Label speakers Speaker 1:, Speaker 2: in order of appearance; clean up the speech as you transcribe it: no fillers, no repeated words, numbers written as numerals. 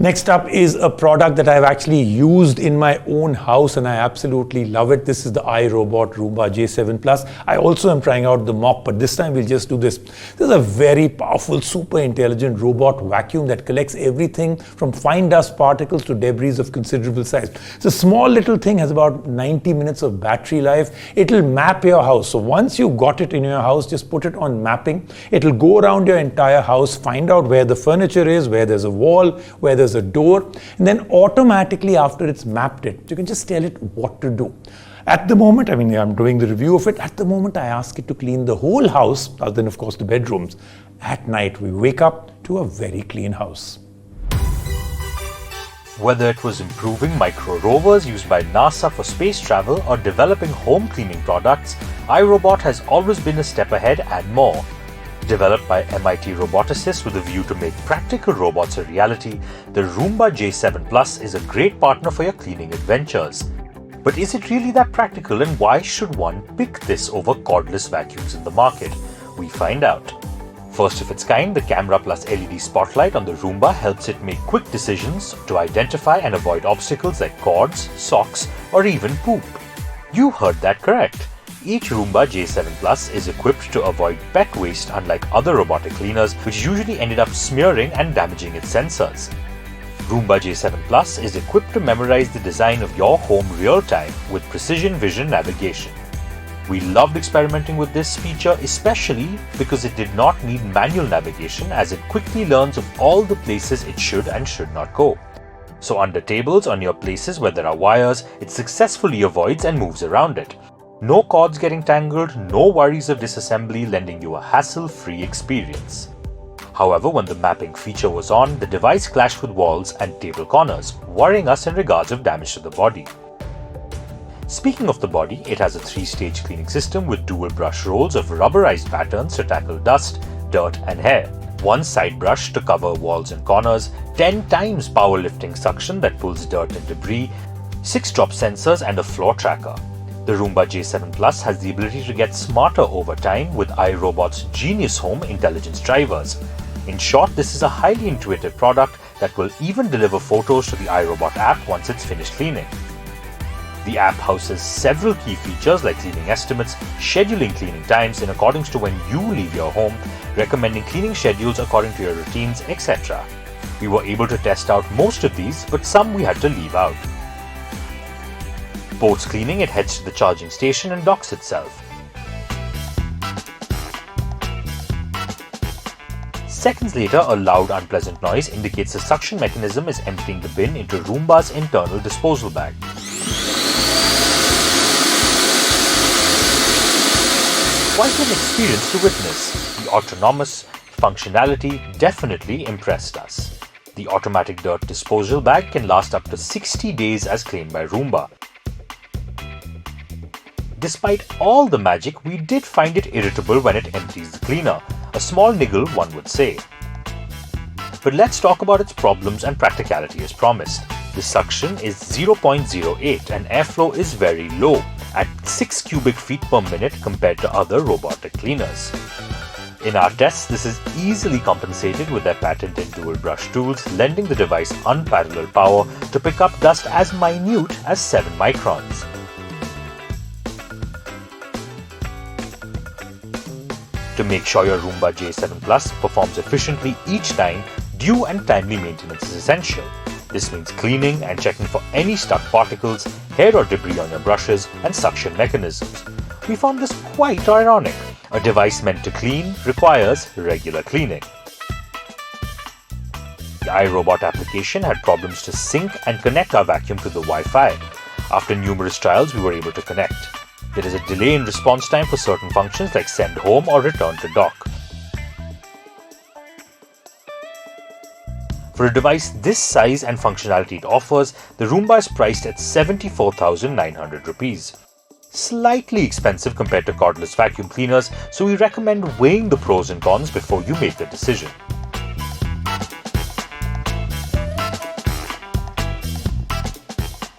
Speaker 1: Next up is a product that I've actually used in my own house and I absolutely love it. This is the iRobot Roomba J7 Plus. I also am trying out the mop, but this time we'll just do this. This is a very powerful, super intelligent robot vacuum that collects everything from fine dust particles to debris of considerable size. It's a small little thing, has about 90 minutes of battery life. It'll map your house. So once you've got it in your house, just put it on mapping. It'll go around your entire house, find out where the furniture is, where there's a wall, where there's a door, and then automatically after it's mapped it, you can just tell it what to do. At the moment, I'm doing the review of it. At the moment, I ask it to clean the whole house, other than of course the bedrooms. At night, we wake up to a very clean house.
Speaker 2: Whether it was improving micro rovers used by NASA for space travel or developing home cleaning products, iRobot has always been a step ahead and more. Developed by MIT roboticists with a view to make practical robots a reality, the Roomba J7 Plus is a great partner for your cleaning adventures. But is it really that practical, and why should one pick this over cordless vacuums in the market? We find out. First of its kind, the camera plus LED spotlight on the Roomba helps it make quick decisions to identify and avoid obstacles like cords, socks, or even poop. You heard that correct. Each Roomba J7 Plus is equipped to avoid pet waste, unlike other robotic cleaners which usually ended up smearing and damaging its sensors. Roomba J7 Plus is equipped to memorize the design of your home real-time with precision vision navigation. We loved experimenting with this feature, especially because it did not need manual navigation, as it quickly learns of all the places it should and should not go. So under tables or near places where there are wires, it successfully avoids and moves around it. No cords getting tangled, no worries of disassembly, lending you a hassle-free experience. However, when the mapping feature was on, the device clashed with walls and table corners, worrying us in regards of damage to the body. Speaking of the body, it has a 3-stage cleaning system with dual brush rolls of rubberized patterns to tackle dust, dirt and hair, 1 side brush to cover walls and corners, 10 times powerlifting suction that pulls dirt and debris, 6 drop sensors and a floor tracker. The Roomba J7 Plus has the ability to get smarter over time with iRobot's Genius Home intelligence drivers. In short, this is a highly intuitive product that will even deliver photos to the iRobot app once it's finished cleaning. The app houses several key features like cleaning estimates, scheduling cleaning times in accordance to when you leave your home, recommending cleaning schedules according to your routines, etc. We were able to test out most of these, but some we had to leave out. Post cleaning, it heads to the charging station and docks itself. Seconds later, a loud, unpleasant noise indicates the suction mechanism is emptying the bin into Roomba's internal disposal bag. Quite an experience to witness. The autonomous functionality definitely impressed us. The automatic dirt disposal bag can last up to 60 days as claimed by Roomba. Despite all the magic, we did find it irritable when it empties the cleaner. A small niggle, one would say. But let's talk about its problems and practicality as promised. The suction is 0.08 and airflow is very low, at 6 cubic feet per minute compared to other robotic cleaners. In our tests, this is easily compensated with their patented dual brush tools, lending the device unparalleled power to pick up dust as minute as 7 microns. To make sure your Roomba J7 Plus performs efficiently each time, due and timely maintenance is essential. This means cleaning and checking for any stuck particles, hair or debris on your brushes, and suction mechanisms. We found this quite ironic. A device meant to clean requires regular cleaning. The iRobot application had problems to sync and connect our vacuum to the Wi-Fi. After numerous trials, we were able to connect. There is a delay in response time for certain functions like send home or return to dock. For a device this size and functionality it offers, the Roomba is priced at 74,900 rupees. Slightly expensive compared to cordless vacuum cleaners, so we recommend weighing the pros and cons before you make the decision.